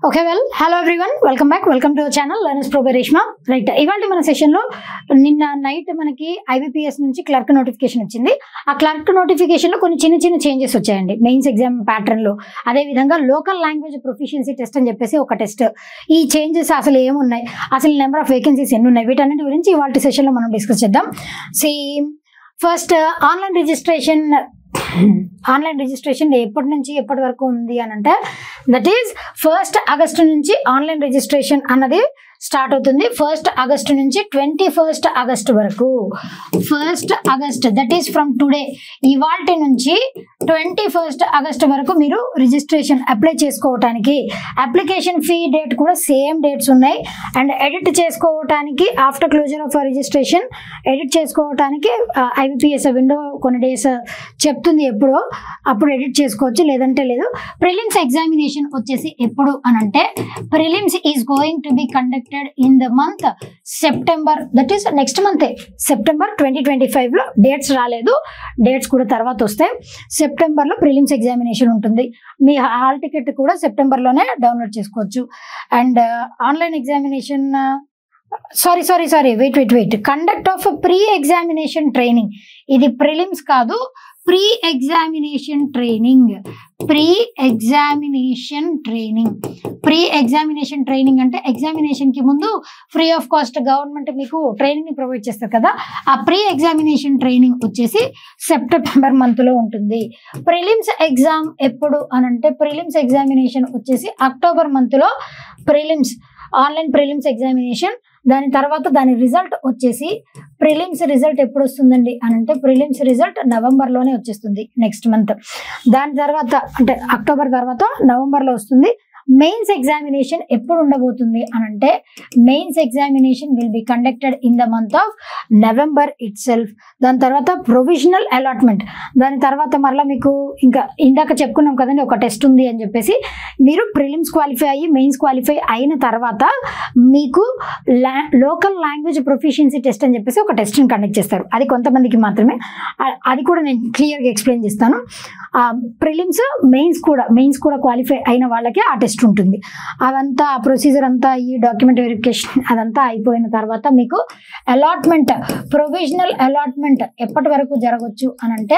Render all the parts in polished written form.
Okay, well, hello everyone, welcome back, welcome to our channel Learners Pro by Reshma. Right, ఇవాళ మన session లో నిన్న night మనకి IBPS నుంచి క్లర్క్ నోటిఫికేషన్ వచ్చింది. ఆ క్లర్క్ నోటిఫికేషన్ లో కొన్ని చిన్న చేంజెస్ వచ్చాయండి మెయిన్స్ ఎగ్జామ్ ప్యాటర్న్ లో. అదే విధంగా లోకల్ లాంగ్వేజ్ ప్రొఫిషియన్సీ టెస్ట్ అని చెప్పేసి ఒక టెస్ట్. ఈ చేంజెస్ అసలు ఏమున్నాయి, అసలు నెంబర్ ఆఫ్ వేకెన్సీస్ ఎన్ని ఉన్నాయి, వీటన్నిటి గురించి ఇవాళ సెషన్ లో మనం డిస్కస్ చేద్దాం. ఫస్ట్ ఆన్లైన్ రిజిస్ట్రేషన్ ఎప్పటి నుంచి ఎప్పటి వరకు ఉంది అని అంటే, దట్ ఈస్ 1 ఆగస్టు నుంచి ఆన్లైన్ రిజిస్ట్రేషన్ అన్నది స్టార్ట్ అవుతుంది. 1 ఆగస్టు నుంచి 21 ఆగస్టు వరకు. 1 August that is from today, ఇవాల్టి నుంచి 21 ఆగస్టు వరకు మీరు రిజిస్ట్రేషన్ అప్లై చేసుకోవటానికి. అప్లికేషన్ ఫీ డేట్ కూడా సేమ్ డేట్స్ ఉన్నాయి. అండ్ ఎడిట్ చేసుకోవటానికి after closure of registration edit చేసుకోవటానికి IBPS విండో కొన్ని డేస్ చెప్తుంది, ఎప్పుడో అప్పుడు ఎడిట్ చేసుకోవచ్చు, లేదంటే లేదు. ప్రిలిమ్స్ ఎగ్జామినేషన్ వచ్చేసి ఎప్పుడు అనంటే, prelims is going to be conducted in the month September, that is next month September 2025 లో. డేట్స్ రాలేదు, డేట్స్ కూడా తర్వాత వస్తాయి. సెప్టెంబర్ లో ప్రిలిమ్స్ ఎగ్జామినేషన్ ఉంటుంది. మీ హాల్ టికెట్ కూడా సెప్టెంబర్ లోనే డౌన్లోడ్ చేసుకోవచ్చు. And online examination sorry wait conduct of pre examination training, ఇది ప్రిలిమ్స్ కాదు, ప్రీ ఎగ్జామినేషన్ ట్రైనింగ్ అంటే ఎగ్జామినేషన్ కి ముందు ఫ్రీ ఆఫ్ కాస్ట్ గవర్నమెంట్ మీకు ట్రైనింగ్ ని ప్రొవైడ్ చేస్తారు కదా, ఆ ప్రీ ఎగ్జామినేషన్ ట్రైనింగ్ వచ్చేసి సెప్టెంబర్ మంత్ లో ఉంటుంది. ప్రిలిమ్స్ ఎగ్జామ్ ఎప్పుడు అనంటే, ప్రిలిమ్స్ ఎగ్జామినేషన్ వచ్చేసి అక్టోబర్ మంత్ లో ప్రిలిమ్స్, ఆన్లైన్ ప్రిలిమ్స్ ఎగ్జామినేషన్. దాని తర్వాత దాని రిజల్ట్ వచ్చేసి, ప్రిలిమ్స్ రిజల్ట్ ఎప్పుడు వస్తుందండి అనంటే, ప్రిలిమ్స్ రిజల్ట్ నవంబర్ లోనే వచ్చేస్తుంది, నెక్స్ట్ మంత్. దాని తర్వాత అంటే అక్టోబర్ తర్వాత నవంబర్ లో వస్తుంది. మెయిన్స్ ఎగ్జామినేషన్ ఎప్పుడు ఉండబోతుంది అనంటే, mains examination will be conducted in the month of November it self. దాని తర్వాత ప్రొవిజనల్ అలాట్మెంట్, దాని తర్వాత మరలా మీకు ఇంకా ఇందాక చెప్పుకున్నాం కదండి ఒక టెస్ట్ ఉంది అని చెప్పేసి, మీరు ప్రిలిమ్స్ క్వాలిఫై అయ్యి మెయిన్స్ క్వాలిఫై అయిన తర్వాత మీకు లోకల్ లాంగ్వేజ్ ప్రొఫిషియన్సీ టెస్ట్ అని చెప్పేసి ఒక టెస్ట్ని కండక్ట్ చేస్తారు. అది కొంతమందికి మాత్రమే, అది కూడా నేను క్లియర్గా ఎక్స్ప్లెయిన్ చేస్తాను. ప్రిలిమ్స్ మెయిన్స్ కూడా క్వాలిఫై అయిన వాళ్ళకే ఆ టెస్ట్ ఉంటుంది. అదంతా ఆ ప్రొసీజర్ అంతా, ఈ డాక్యుమెంట్ వెరిఫికేషన్ అదంతా అయిపోయిన తర్వాత మీకు అలాట్మెంట్, ప్రొవిజనల్ అలాట్మెంట్ ఎప్పటి వరకు జరగవచ్చు అనంటే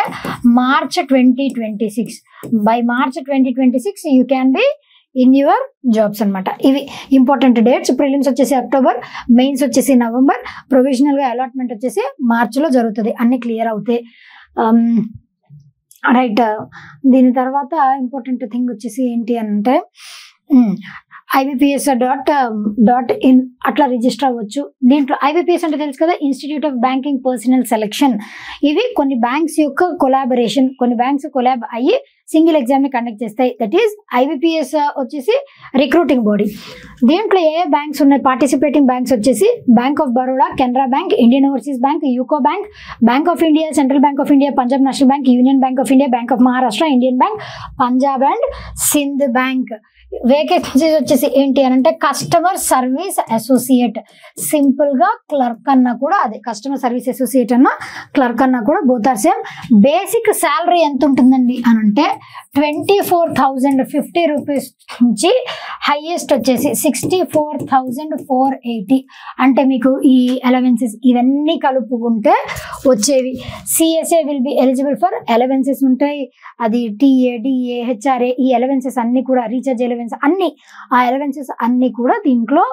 March 2026. By March 2026 you can be in your jobs అనమాట. ఇవి ఇంపార్టెంట్ డేట్స్. ప్రిలిమ్స్ వచ్చేసి అక్టోబర్, మెయిన్స్ వచ్చేసి నవంబర్, ప్రొవిజనల్గా అలాట్మెంట్ వచ్చేసి మార్చిలో జరుగుతుంది. అన్ని క్లియర్ అవుతాయి. రైట్, దీని తర్వాత ఇంపార్టెంట్ థింగ్ వచ్చేసి ఏంటి అంటే, IBPS.in అట్లా రిజిస్టర్ అవ్వచ్చు. దీంట్లో IBPS అంటే తెలుసు కదా, institute of banking personal selection. ఇవి కొన్ని బ్యాంక్స్ యొక్క కొలాబరేషన్, కొన్ని బ్యాంక్స్ కొలాబ్ అయ్యి సింగిల్ ఎగ్జామ్ ని కండక్ట్ చేస్తాయి. దట్ ఈస్ IBPS వచ్చేసి రిక్రూటింగ్ బాడీ. దీంట్లో ఏ బ్యాంక్స్ ఉన్నాయి, పార్టిసిపేటింగ్ బ్యాంక్స్ వచ్చేసి bank of Baroda, Canara bank, Indian overseas bank, UCO bank, bank of India, central bank of India, Punjab national bank, union bank of India, bank of Maharashtra, Indian bank, Punjab and Sindh bank. Vacancies వచ్చేసి ఏంటి అని అంటే, customer service associate, simple గా clerk అన్నా కూడా అదే, customer service associate అన్నా clerk అన్నా కూడా both are same. Basic salary ఎంత ఉంటుందండి అని అంటే 24,050 రూపీస్ నుంచి హైయెస్ట్ వచ్చేసి 64,480. అంటే మీకు ఈ అలవెన్సెస్ ఇవన్నీ కలుపుకుంటే వచ్చేవి. CSA will be eligible for allowances ఉంటాయి, అది TA, DA, HRA, ఈ అలవెన్సెస్ అన్ని కూడా, రీఛార్జ్ అలవెన్స్ అన్ని, ఆ అలవెన్సెస్ అన్ని కూడా దీంట్లో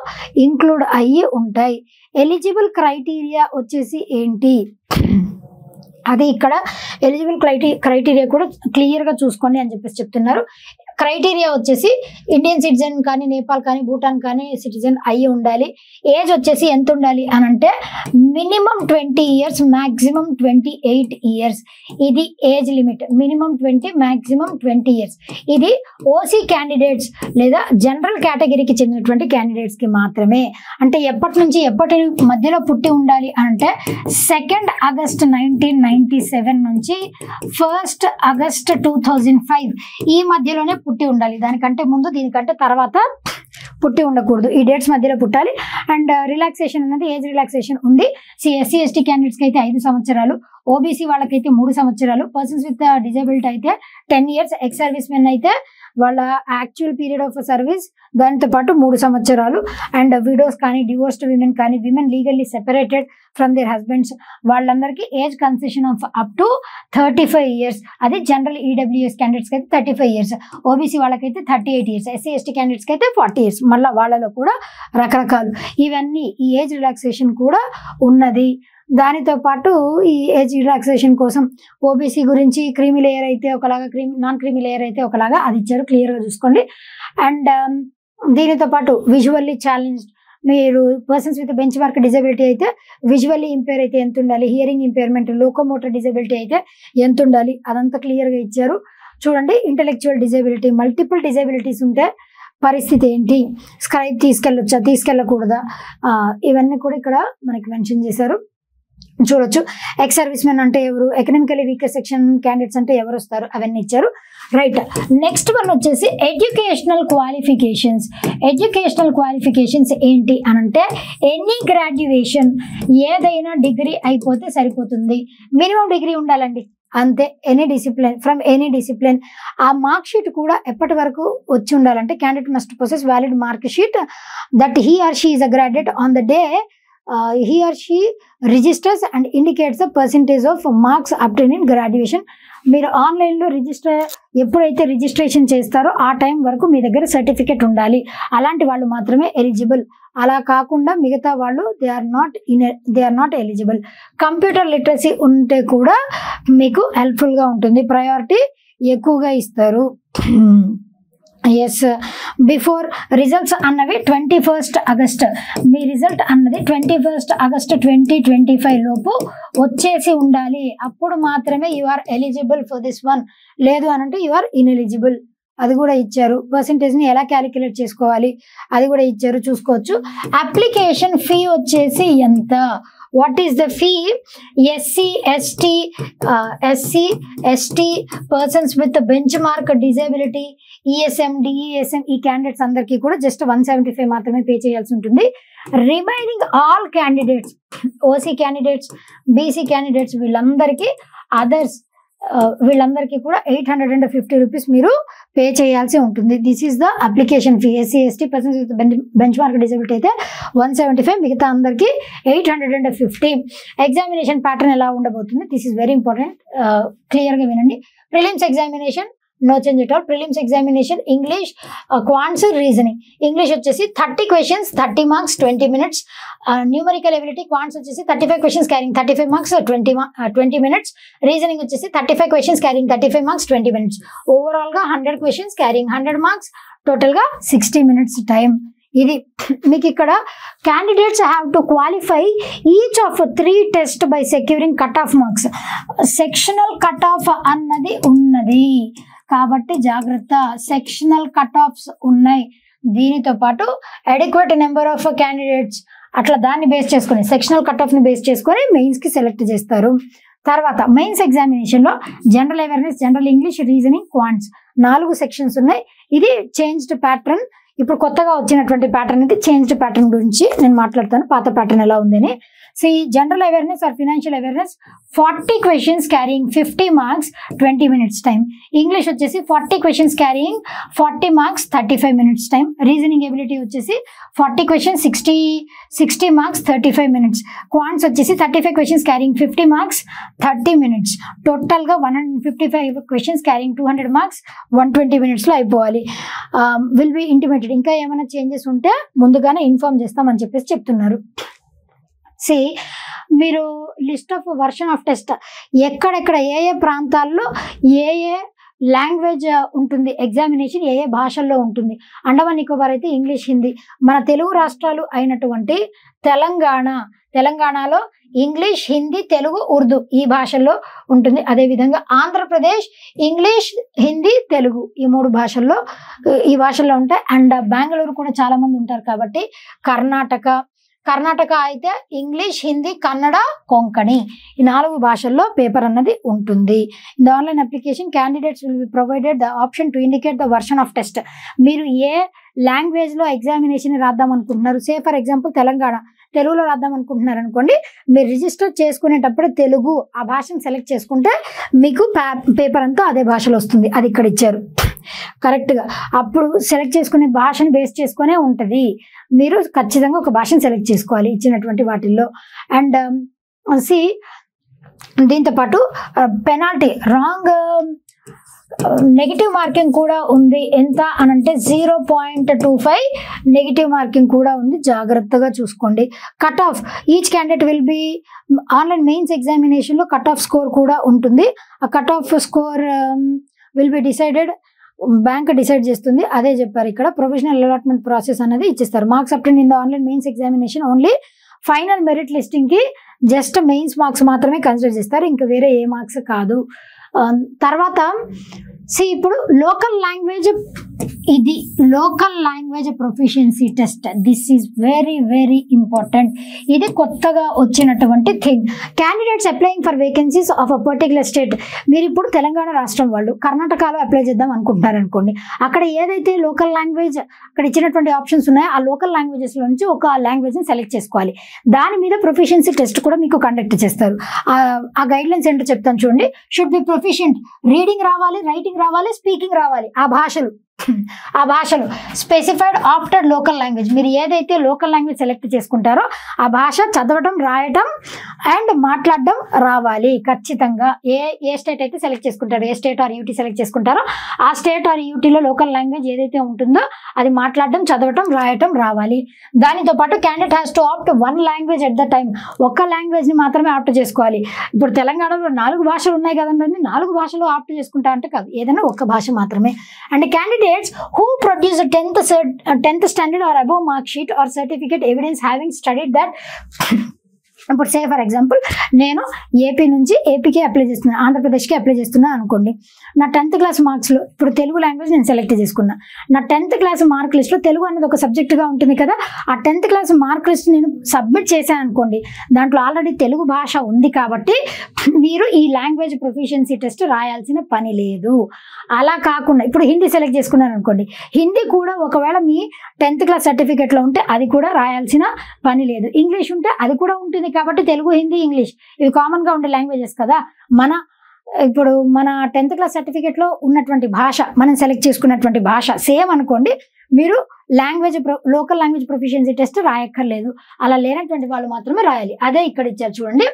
ఇంక్లూడ్ అయ్యి ఉంటాయి. ఎలిజిబుల్ క్రైటీరియా వచ్చేసి ఏంటి, అది ఇక్కడ ఎలిజిబుల్ క్రైటీరియా కూడా క్లియర్గా చూసుకోండి అని చెప్పేసి చెప్తున్నారు. క్రైటీరియా వచ్చేసి ఇండియన్ సిటిజన్ కానీ, నేపాల్ కానీ, భూటాన్ కానీ సిటిజన్ అయ్యి ఉండాలి. ఏజ్ వచ్చేసి ఎంత ఉండాలి అని అంటే, మినిమం 20 years, మ్యాక్సిమం 28 years. ఇది age limit, minimum 20, maximum 20 years. ఇది ఓసీ క్యాండిడేట్స్ లేదా జనరల్ కేటగిరీకి చెందినటువంటి క్యాండిడేట్స్కి మాత్రమే. అంటే ఎప్పటి నుంచి ఎప్పటి మధ్యలో పుట్టి ఉండాలి అంటే, 2 ఆగస్ట్ 1997 నుంచి 1 ఆగస్ట్ 2005 ఈ మధ్యలోనే పుట్టి ఉండాలి. దానికంటే ముందు, దీనికంటే తర్వాత పుట్టి ఉండకూడదు. ఈ డేట్స్ మధ్యలో పుట్టాలి. అండ్ రిలాక్సేషన్ అనేది, ఏజ్ రిలాక్సేషన్ ఉంది. SC ST క్యాండిడేట్స్కి అయితే 5 సంవత్సరాలు, OBC వాళ్ళకైతే 3 సంవత్సరాలు, పర్సన్స్ విత్ డిజేబిలిటీ అయితే 10 years, ఎక్స్ సర్వీస్ మెన్ అయితే వాళ్ళ యాక్చువల్ పీరియడ్ ఆఫ్ సర్వీస్, దానితో పాటు 3 సంవత్సరాలు. అండ్ విడోస్ కానీ, డివోర్స్డ్ విమెన్ కానీ, women legally separated from their husbands, వాళ్ళందరికీ age concession of up to 35 years. అది జనరల్ ఈడబ్ల్యూఎస్ క్యాండిడేట్స్కి అయితే 35 years, ఓబీసీ వాళ్ళకైతే 38 years, ఎస్సీ ఎస్టీ క్యాండిడేట్స్కి అయితే 40 years. మళ్ళీ వాళ్ళలో కూడా రకరకాలు ఇవన్నీ ఈ ఏజ్ రిలాక్సేషన్ కూడా ఉన్నది. దానితో పాటు ఈ ఏజ్ రిలాక్సేషన్ కోసం ఓబీసీ గురించి క్రీమీ లేయర్ అయితే ఒకలాగా, నాన్ క్రీమీ లేయర్ అయితే ఒకలాగా, అది ఇచ్చారు, క్లియర్గా చూసుకోండి. అండ్ దీనితో పాటు విజువల్లీ ఛాలెంజ్డ్, మీరు persons with bench mark disability అయితే విజువల్లీ ఇంపేర్ అయితే ఎంత ఉండాలి, హియరింగ్ ఇంపేర్మెంట్, లోకోమోటర్ డిజబిలిటీ అయితే ఎంత ఉండాలి, అదంతా క్లియర్గా ఇచ్చారు. చూడండి, ఇంటెలెక్చువల్ డిజబిలిటీ, మల్టిపుల్ డిజబిలిటీస్ ఉంటే పరిస్థితి ఏంటి, స్క్రైబ్ తీసుకెళ్ళొచ్చా, తీసుకెళ్ళకూడదా, ఇవన్నీ కూడా ఇక్కడ మనకి మెన్షన్ చేశారు. చూడొచ్చు. ఎక్స్ సర్వీస్ మెన్ అంటే ఎవరు, ఎకనామికలీ వీకర్ సెక్షన్ క్యాండిడేట్స్ అంటే ఎవరు వస్తారు, అవన్నీ ఇచ్చారు. రైట్, నెక్స్ట్ వన్ వచ్చేసి ఎడ్యుకేషనల్ క్వాలిఫికేషన్స్. ఎడ్యుకేషనల్ క్వాలిఫికేషన్స్ ఏంటి అని అంటే, ఎనీ గ్రాడ్యుయేషన్, ఏదైనా డిగ్రీ అయిపోతే సరిపోతుంది, మినిమం డిగ్రీ ఉండాలండి అంతే. Any discipline, from any discipline. ఆ మార్క్ షీట్ కూడా ఎప్పటి వరకు వచ్చి ఉండాలంటే, candidate must possess valid mark sheet that he or she is a graduate on the day he or she registers and indicates the percentage of marks obtained in graduation. మీరు ఆన్లైన్లో ఎప్పుడైతే registration చేస్తారో ఆ టైం వరకు మీ దగ్గర certificate ఉండాలి. అలాంటి వాళ్ళు మాత్రమే ఎలిజిబుల్. అలా కాకుండా మిగతా వాళ్ళు they are not eligible. Computer literacy ఉంటే కూడా మీకు హెల్ప్ఫుల్గా ఉంటుంది, ప్రయారిటీ ఎక్కువగా ఇస్తారు. ఎస్, బిఫోర్ రిజల్ట్స్ అన్నవి 21st August, మీ రిజల్ట్ అన్నది 21st August 2025 లోపు వచ్చేసి ఉండాలి. అప్పుడు మాత్రమే you are eligible for this one, లేదు అని అంటే యు ఆర్ ఇన్ఎలిజిబుల్. అది కూడా ఇచ్చారు. పర్సంటేజ్ని ఎలా క్యాలిక్యులేట్ చేసుకోవాలి అది కూడా ఇచ్చారు, చూసుకోవచ్చు. అప్లికేషన్ ఫీ వచ్చేసి ఎంత, what is the fee? SC ST persons with benchmark disability, ESM DESM ఈ క్యాండిడేట్స్ అందరికీ కూడా జస్ట్ 175 మాత్రమే పే చేయాల్సి ఉంటుంది. Remaining all candidates, OC candidates, BC candidates, వీళ్ళందరికీ అదర్స్ వీళ్ళందరికీ కూడా 850 రూపీస్ మీరు పే చేయాల్సి ఉంటుంది. This is the application fee. SC ST persons with bench mark disability అయితే 175, మిగతా అందరికీ 850. ఎగ్జామినేషన్ ప్యాటర్న్ ఎలా ఉండబోతుంది, దిస్ ఈస్ వెరీ ఇంపార్టెంట్, క్లియర్గా వినండి. Prelims examination no change at all. Prelims examination English, quants, reasoning. English వచ్చేసి 30 questions 30 marks 20 minutes. Numerical ability quants వచ్చేసి 35 questions carrying 35 marks 20 minutes. Reasoning వచ్చేసి 35 questions క్యారింగ్ 35 marks 20 minutes. ఓవరాల్గా 100 questions carrying 100 marks, టోటల్గా 60 minutes time. ఇది మీకు ఇక్కడ candidates have to qualify each of 3 tests by securing cut off marks. Sectional cut off అన్నది ఉన్నది కాబట్టి జాగ్రత్త, సెక్షనల్ కట్ ఆఫ్స్ ఉన్నాయి. దీనితో పాటు అడిక్వేట్ నెంబర్ ఆఫ్ క్యాండిడేట్స్, అట్లా దాన్ని బేస్ చేసుకుని, సెక్షనల్ కట్ ఆఫ్ని బేస్ చేసుకొని మెయిన్స్కి సెలెక్ట్ చేస్తారు. తర్వాత మెయిన్స్ ఎగ్జామినేషన్లో general awareness, general English, reasoning, quants 4 sections ఉన్నాయి. ఇది చేంజ్డ్ ప్యాటర్న్. ఇప్పుడు కొత్తగా వచ్చినటువంటి ప్యాటర్న్ ఇది. చేంజ్డ్ ప్యాటర్న్ గురించి నేను మాట్లాడతాను, పాత ప్యాటర్న్ ఎలా ఉందని. General awareness are financial awareness 40 questions carrying 50 marks 20 minutes time. English వచ్చేసి 40 questions carrying 40 marks 35 minutes time. Reasoning ability వచ్చేసి 40 questions 60 marks 35 minutes. క్వాంట్స్ వచ్చేసి 35 questions క్యారింగ్ 50 marks 30 minutes. టోటల్గా 155 questions క్యారింగ్ 200 marks 120 minutesలో అయిపోవాలి. Will be intimated. ఇంకా ఏమైనా changes ఉంటే ముందుగానే inform చేస్తామని చెప్పేసి చెప్తున్నారు. మీరు list of version of test, ఎక్కడెక్కడ ఏ ప్రాంతాల్లో ఏ లాంగ్వేజ్ ఉంటుంది, ఎగ్జామినేషన్ ఏ భాషల్లో ఉంటుంది. అండమాన్ నికోబార్ అయితే ఇంగ్లీష్, హిందీ. మన తెలుగు రాష్ట్రాలు అయినటువంటి తెలంగాణలో ఇంగ్లీష్, హిందీ, తెలుగు, ఉర్దూ ఈ భాషల్లో ఉంటుంది. అదేవిధంగా ఆంధ్రప్రదేశ్ ఇంగ్లీష్, హిందీ, తెలుగు ఈ 3 ఈ భాషల్లో ఉంటాయి. అండ్ బెంగళూరు కూడా చాలా మంది ఉంటారు కాబట్టి కర్ణాటక అయితే ఇంగ్లీష్, హిందీ, కన్నడ, కొంకణి ఈ 4 భాషల్లో పేపర్ అన్నది ఉంటుంది. In the online application candidates will be provided the option to indicate the version of test. మీరు ఏ లాంగ్వేజ్లో ఎగ్జామినేషన్ రాద్దాం అనుకుంటున్నారు, సే ఫర్ ఎగ్జాంపుల్ తెలుగులో రాద్దాం అనుకుంటున్నారు అనుకోండి, మీరు రిజిస్టర్ చేసుకునేటప్పుడు తెలుగు ఆ భాషను సెలెక్ట్ చేసుకుంటే మీకు పేపర్ అంతా అదే భాషలో వస్తుంది. అది ఇక్కడ ఇచ్చారు. కరెక్ట్గా అప్పుడు సెలెక్ట్ చేసుకునే భాషను బేస్ చేసుకునే ఉంటుంది. మీరు ఖచ్చితంగా ఒక భాషను సెలెక్ట్ చేసుకోవాలి ఇచ్చినటువంటి వాటిల్లో. అండ్ దీంతో పాటు పెనాల్టీ రాంగ్ నెగిటివ్ మార్కింగ్ కూడా ఉంది. ఎంత అనంటే 0.25 నెగిటివ్ మార్కింగ్ కూడా ఉంది, జాగ్రత్తగా చూసుకోండి. Cut off each candidate will be online mains ఎగ్జామినేషన్లో కట్ ఆఫ్ స్కోర్ కూడా ఉంటుంది. ఆ cut off score will be decided, bank decide చేస్తుంది. అదే చెప్పారు ఇక్కడ. ప్రొవిజనల్ అలాట్మెంట్ ప్రాసెస్ అనేది ఇచ్చేస్తారు. Marks అప్టెండ్ in the online mains examination only final merit listing కి జస్ట్ మెయిన్స్ మార్క్స్ మాత్రమే కన్సిడర్ చేస్తారు, ఇంకా వేరే ఏ మార్క్స్ కాదు. తర్వాత ఇప్పుడు లోకల్ లాంగ్వేజ్, ఇది local language proficiency test. This is very very important. ఇది కొత్తగా వచ్చినటువంటి thing. Candidates applying for vacancies of a particular state. మీరు ఇప్పుడు తెలంగాణ రాష్ట్రం వాళ్ళు కర్ణాటకలో అప్లై చేద్దాం అనుకుంటున్నారు అనుకోండి. అక్కడ ఏదైతే లోకల్ లాంగ్వేజ్ అక్కడ ఇచ్చినటువంటి ఆప్షన్స్ ఉన్నాయో ఆ లోకల్ లాంగ్వేజెస్ నుంచి ఒక లాంగ్వేజ్ని సెలెక్ట్ చేసుకోవాలి. దాని మీద ప్రొఫిషియన్సీ టెస్ట్ కూడా మీకు కండక్ట్ చేస్తారు. ఆ గైడ్ లైన్స్ ఏంటో చెప్తాను చూడండి. షుడ్ బి ప్రొఫిషియంట్, రీడింగ్ రావాలి, రైటింగ్ రావాలి, స్పీకింగ్ రావాలి. ఆ భాషలు స్పెసిఫైడ్ ఆఫ్టర్ లోకల్ లాంగ్వేజ్. మీరు ఏదైతే లోకల్ లాంగ్వేజ్ సెలెక్ట్ చేసుకుంటారో ఆ భాష చదవటం, రాయటం అండ్ మాట్లాడడం రావాలి ఖచ్చితంగా. ఏ స్టేట్ అయితే సెలెక్ట్ చేసుకుంటారో, ఏ స్టేట్ ఆర్ యూటీ సెలెక్ట్ చేసుకుంటారో ఆ స్టేట్ ఆర్ యూటీలో లోకల్ లాంగ్వేజ్ ఏదైతే ఉంటుందో అది మాట్లాడడం, చదవటం, రాయటం రావాలి. దానితో పాటు candidate has to opt one language at the time. ఒక్క లాంగ్వేజ్ని మాత్రమే ఆప్ట్ చేసుకోవాలి. ఇప్పుడు తెలంగాణలో 4 భాషలు ఉన్నాయి కదండి, 4 భాషలు ఆప్ట్ చేసుకుంటా అంటే కాదు, ఏదైనా ఒక్క భాష మాత్రమే. And candidates who produce a 10th standard or above mark sheet or certificate evidence having studied that. ఇప్పుడు సే ఫర్ ఎగ్జాంపుల్ నేను ఏపీ నుంచి ఏపీకి అప్లై చేస్తున్నాను, ఆంధ్రప్రదేశ్కి అప్లై చేస్తున్నాను అనుకోండి. నా 10th క్లాస్ మార్క్స్లో ఇప్పుడు తెలుగు లాంగ్వేజ్ నేను సెలెక్ట్ చేసుకున్నా. నా 10th క్లాస్ మార్క్ లిస్ట్లో తెలుగు అనేది ఒక సబ్జెక్టుగా ఉంటుంది కదా. ఆ 10th క్లాస్ మార్క్ లిస్ట్ నేను సబ్మిట్ చేశాను అనుకోండి. దాంట్లో ఆల్రెడీ తెలుగు భాష ఉంది కాబట్టి మీరు ఈ లాంగ్వేజ్ ప్రొఫిషియన్సీ టెస్ట్ రాయాల్సిన పని లేదు. అలా కాకుండా ఇప్పుడు హిందీ సెలెక్ట్ చేసుకున్నాను అనుకోండి, హిందీ కూడా ఒకవేళ మీ 10th క్లాస్ సర్టిఫికేట్లో ఉంటే అది కూడా రాయాల్సిన పని లేదు. ఇంగ్లీష్ ఉంటే అది కూడా ఉంటుంది కాబట్టి తెలుగు, హిందీ, ఇంగ్లీష్ ఇవి కామన్ గా ఉండే లాంగ్వేజెస్ కదా. ఇప్పుడు మన 10th క్లాస్ సర్టిఫికేట్ లో ఉన్నటువంటి భాష, మనం సెలెక్ట్ చేసుకున్నటువంటి భాష సేమ్ అనుకోండి, మీరు లోకల్ లాంగ్వేజ్ ప్రొఫిషియన్సీ టెస్ట్ రాయక్కర్లేదు. అలా లేనటువంటి వాళ్ళు మాత్రమే రాయాలి. అదే ఇక్కడ ఇచ్చారు చూడండి.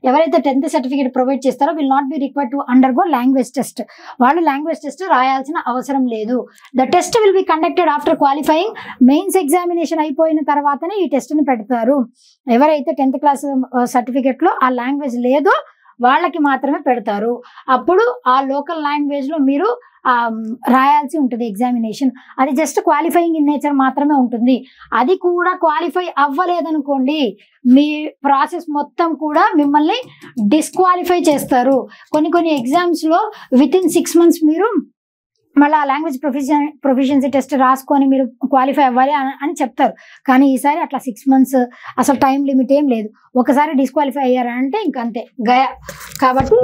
ఎవరైతే 10th సర్టిఫికేట్ ప్రొవైడ్ చేస్తారో will not be required to undergo language test. వాళ్ళు లాంగ్వేజ్ టెస్ట్ రాయాల్సిన అవసరం లేదు. The test will be conducted after qualifying. Mains examination అయిపోయిన తర్వాతనే ఈ టెస్ట్ని పెడతారు. ఎవరైతే 10th క్లాస్ సర్టిఫికేట్లో ఆ లాంగ్వేజ్ లేదో వాళ్ళకి మాత్రమే పెడతారు. అప్పుడు ఆ లోకల్ లాంగ్వేజ్లో మీరు రాయాల్సి ఉంటుంది ఎగ్జామినేషన్. అది జస్ట్ క్వాలిఫైయింగ్ ఇన్ నేచర్ మాత్రమే ఉంటుంది. అది కూడా క్వాలిఫై అవ్వలేదనుకోండి, మీ ప్రాసెస్ మొత్తం కూడా మిమ్మల్ని డిస్క్వాలిఫై చేస్తారు. కొన్ని ఎగ్జామ్స్లో వితిన్ 6 months మీరు మళ్ళీ ఆ లాంగ్వేజ్ ప్రొఫిషియన్సీ టెస్ట్ రాసుకొని మీరు క్వాలిఫై అవ్వాలి అని చెప్తారు. కానీ ఈసారి అట్లా 6 months అసలు టైం లిమిట్ ఏం లేదు. ఒకసారి డిస్క్వాలిఫై అయ్యారంటే ఇంకంతే గయా. కాబట్టి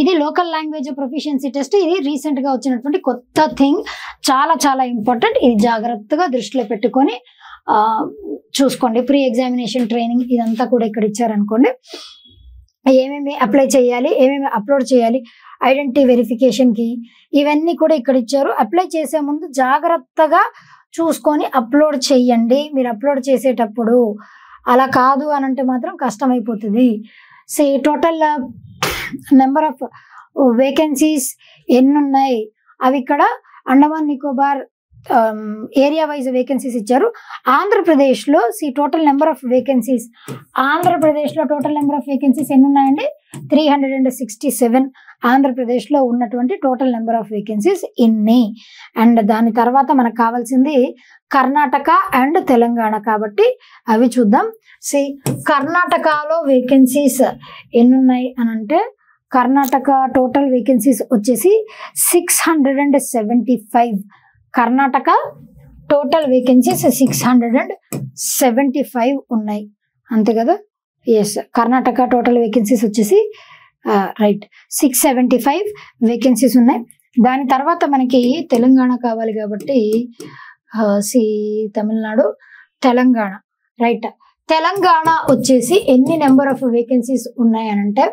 ఇది లోకల్ లాంగ్వేజ్ ప్రొఫిషియన్సీ టెస్ట్. ఇది రీసెంట్గా వచ్చినటువంటి కొత్త థింగ్, చాలా చాలా ఇంపార్టెంట్. ఇది జాగ్రత్తగా దృష్టిలో పెట్టుకొని చూసుకోండి. ప్రీ ఎగ్జామినేషన్ ట్రైనింగ్ ఇదంతా కూడా ఇక్కడ ఇచ్చారనుకోండి. ఏమేమి అప్లై చేయాలి, ఏమేమి అప్లోడ్ చేయాలి, ఐడెంటిటీ వెరిఫికేషన్కి ఇవన్నీ కూడా ఇక్కడ ఇచ్చారు. అప్లై చేసే ముందు జాగ్రత్తగా చూసుకొని అప్లోడ్ చేయండి. మీరు అప్లోడ్ చేసేటప్పుడు అలా కాదు అని అంటే మాత్రం కష్టమైపోతుంది. టోటల్ నెంబర్ ఆఫ్ వేకెన్సీస్ ఎన్ని ఉన్నాయి అవి ఇక్కడ Andaman Nicobar area wise vacancies ఇచ్చారు. ఆంధ్రప్రదేశ్లో టోటల్ నెంబర్ ఆఫ్ వేకెన్సీస్, ఆంధ్రప్రదేశ్లో టోటల్ నెంబర్ ఆఫ్ వేకెన్సీస్ ఎన్ని ఉన్నాయండి? 367. ఆంధ్రప్రదేశ్లో ఉన్నటువంటి టోటల్ నెంబర్ ఆఫ్ వేకెన్సీస్ ఇన్ని. అండ్ దాని తర్వాత మనకు కావాల్సింది కర్ణాటక అండ్ తెలంగాణ కాబట్టి అవి చూద్దాం. కర్ణాటకలో వేకెన్సీస్ ఎన్ని ఉన్నాయి అని అంటే కర్ణాటక టోటల్ వేకెన్సీస్ వచ్చేసి 675. కర్ణాటక టోటల్ వేకెన్సీస్ 675 ఉన్నాయి, అంతే కదా? ఎస్, కర్ణాటక టోటల్ వేకెన్సీస్ వచ్చేసి రైట్ 675 వేకెన్సీస్ ఉన్నాయి. దాని తర్వాత మనకి తెలంగాణ కావాలి కాబట్టి తమిళనాడు, తెలంగాణ రైట్. తెలంగాణ వచ్చేసి ఎన్ని నెంబర్ ఆఫ్ వేకెన్సీస్ ఉన్నాయి అని అంటే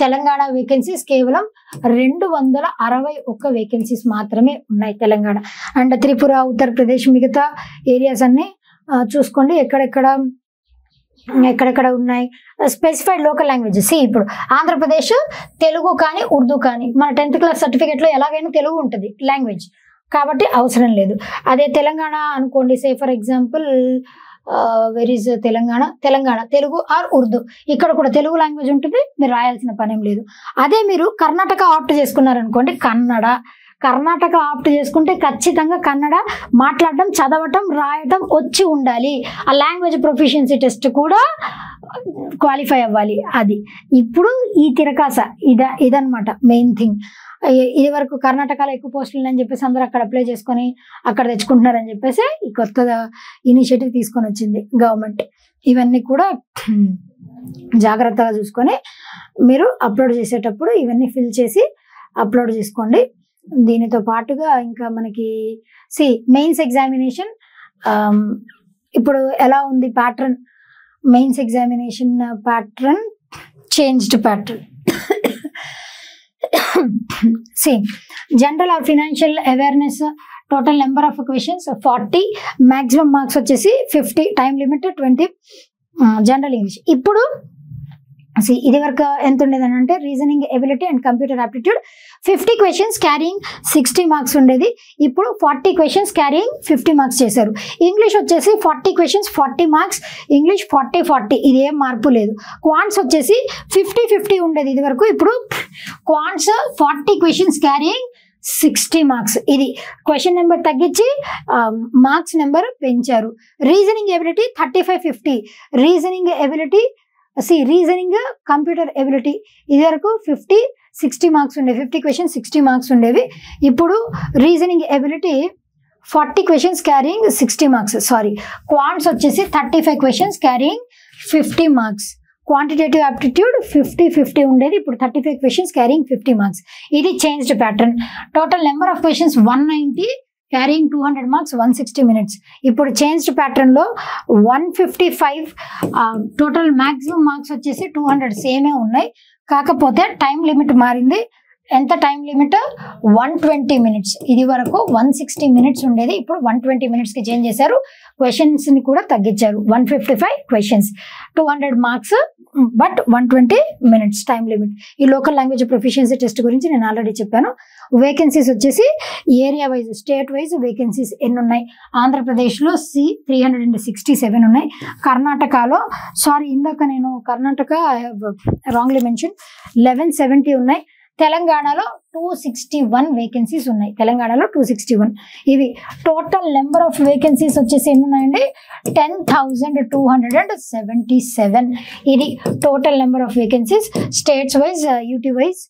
తెలంగాణ వేకెన్సీస్ కేవలం 261 వేకెన్సీస్ మాత్రమే ఉన్నాయి తెలంగాణ. అండ్ త్రిపుర, ఉత్తరప్రదేశ్ మిగతా ఏరియాస్ అన్ని చూసుకోండి ఎక్కడెక్కడ ఉన్నాయి. స్పెసిఫైడ్ లోకల్ లాంగ్వేజెస్, ఇప్పుడు ఆంధ్రప్రదేశ్ తెలుగు కానీ ఉర్దూ కానీ మన 10th క్లాస్ సర్టిఫికేట్లో ఎలాగైనా తెలుగు ఉంటుంది లాంగ్వేజ్, కాబట్టి అవసరం లేదు. అదే తెలంగాణ అనుకోండి, say for example where is Telangana Telugu or Urdu, ఇక్కడ కూడా తెలుగు లాంగ్వేజ్ ఉంటుంది, మీరు రాయాల్సిన పనేం లేదు. అదే మీరు కర్ణాటక ఆప్ట్ చేసుకున్నారనుకోండి, కర్ణాటక ఆప్ట్ చేసుకుంటే ఖచ్చితంగా కన్నడ మాట్లాడడం, చదవటం, రాయటం వచ్చి ఉండాలి. ఆ లాంగ్వేజ్ ప్రొఫిషియన్సీ టెస్ట్ కూడా క్వాలిఫై అవ్వాలి. అది ఇప్పుడు ఈ తిరకాస ఇదనమాట మెయిన్ థింగ్. ఇది వరకు కర్ణాటకలో ఎక్కువ పోస్టులు అని చెప్పేసి అందరూ అక్కడ అప్లై చేసుకొని అక్కడ తెచ్చుకుంటున్నారని చెప్పేసి ఈ కొత్త ఇనిషియేటివ్ తీసుకొని వచ్చింది గవర్నమెంట్. ఇవన్నీ కూడా జాగ్రత్తగా చూసుకొని మీరు అప్లోడ్ చేసేటప్పుడు ఇవన్నీ ఫిల్ చేసి అప్లోడ్ చేసుకోండి. దీనితో పాటుగా ఇంకా మనకి మెయిన్స్ ఎగ్జామినేషన్ ఇప్పుడు ఎలా ఉంది pattern, mains examination pattern changed pattern. General are financial awareness total number of questions 40, maximum marks వచ్చేసి 50, టైం లిమిట్ 20. జనరల్ ఇంగ్లీష్ ఇప్పుడు ఇది వరకు ఎంత ఉండేదని అంటే reasoning ability and computer aptitude 50 questions carrying 60 marks ఉండేది, ఇప్పుడు 40 క్వశ్చన్స్ క్యారింగ్ 50 మార్క్స్ చేశారు. ఇంగ్లీష్ వచ్చేసి 40 క్వశ్చన్స్ 40 మార్క్స్, ఇంగ్లీష్ 40, ఇది ఏం మార్పు లేదు. క్వాంట్స్ వచ్చేసి 50 ఉండేది ఇది వరకు, ఇప్పుడు క్వాంట్స్ 40 క్వశ్చన్స్ క్యారింగ్ 60 మార్క్స్. ఇది క్వశ్చన్ నెంబర్ తగ్గించి మార్క్స్ నెంబర్ పెంచారు. Reasoning ability 35-50, reasoning ability reasoning computer ability ఇది వరకు 50-60 మార్క్స్ ఉండేవి, 50 క్వశ్చన్స్ 60 మార్క్స్ ఉండేవి, ఇప్పుడు reasoning ability 40 questions carrying 60 marks. Quants వచ్చేసి 35 questions carrying 50 marks. Quantitative aptitude 50 ఉండేది, ఇప్పుడు 35 క్వశ్చన్స్ క్యారింగ్ 50 మార్క్స్. ఇది changed pattern. Total number of questions 190 carrying 200 marks 160 minutes. ఇప్పుడు చేంజ్డ్ ప్యాటర్న్లో 155 టోటల్ మ్యాక్సిమం మార్క్స్ వచ్చేసి 200 సేమే ఉన్నాయి, కాకపోతే టైం లిమిట్ మారింది. ఎంత టైం లిమిట్ 120 minutes. ఇది వరకు 160 minutes ఉండేది, ఇప్పుడు 120 minutesకి చేంజ్ చేశారు. క్వశ్చన్స్ని కూడా తగ్గించారు. 155 questions 200 marks but 120 minutes time limit. ఈ లోకల్ లాంగ్వేజ్ ప్రొఫిషియన్సీ టెస్ట్ గురించి నేను ఆల్రెడీ చెప్పాను. వేకెన్సీస్ వచ్చేసి area wise state wise vacancies ఎన్ని ఉన్నాయి. ఆంధ్రప్రదేశ్లో 367 ఉన్నాయి. కర్ణాటకలో ఇందాక నేను కర్ణాటక రాంగ్లీ మెన్షన్ 1170 ఉన్నాయి. తెలంగాణలో 261 వేకెన్సీస్ ఉన్నాయి. తెలంగాణలో 261. ఇవి టోటల్ నెంబర్ ఆఫ్ వేకెన్సీస్ వచ్చేసి ఎన్ని ఉన్నాయండి 10,277. ఇది total number of vacancies. States wise UT wise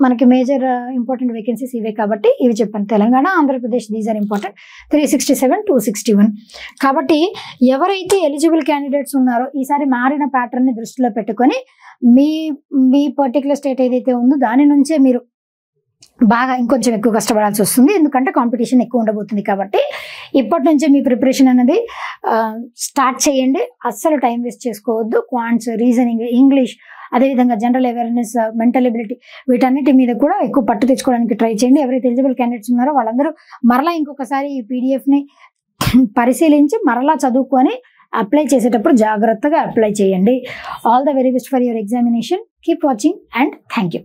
మనకి మేజర్ ఇంపార్టెంట్ వేకెన్సీస్ ఇవే కాబట్టి ఇవి చెప్పాను. Telangana, Andhra Pradesh these are important. 367, 261. కాబట్టి ఎవరైతే ఎలిజిబుల్ క్యాండిడేట్స్ ఉన్నారో ఈసారి మారిన ప్యాటర్న్ని దృష్టిలో పెట్టుకొని మీ పర్టికులర్ స్టేట్ ఏదైతే ఉందో దాని నుంచే మీరు బాగా ఇంకొంచెం ఎక్కువ కష్టపడాల్సి వస్తుంది, ఎందుకంటే కాంపిటీషన్ ఎక్కువ ఉండబోతుంది. కాబట్టి ఇప్పటి నుంచే మీ ప్రిపరేషన్ అనేది స్టార్ట్ చేయండి. అస్సలు టైం వేస్ట్ చేసుకోవద్దు. క్వాంట్స్, రీజనింగ్, ఇంగ్లీష్, అదేవిధంగా జనరల్ అవేర్నెస్, మెంటల్ ఎబిలిటీ వీటన్నిటి మీద కూడా ఎక్కువ పట్టు తెచ్చుకోవడానికి ట్రై చేయండి. ఎవరైతే ఎలిజిబుల్ క్యాండిడేట్స్ ఉన్నారో వాళ్ళందరూ మరలా ఇంకొకసారి ఈ పీడిఎఫ్ని పరిశీలించి మరలా చదువుకొని అప్లై చేసేటప్పుడు జాగ్రత్తగా అప్లై చేయండి. All the very best for your examination. Keep watching and thank you.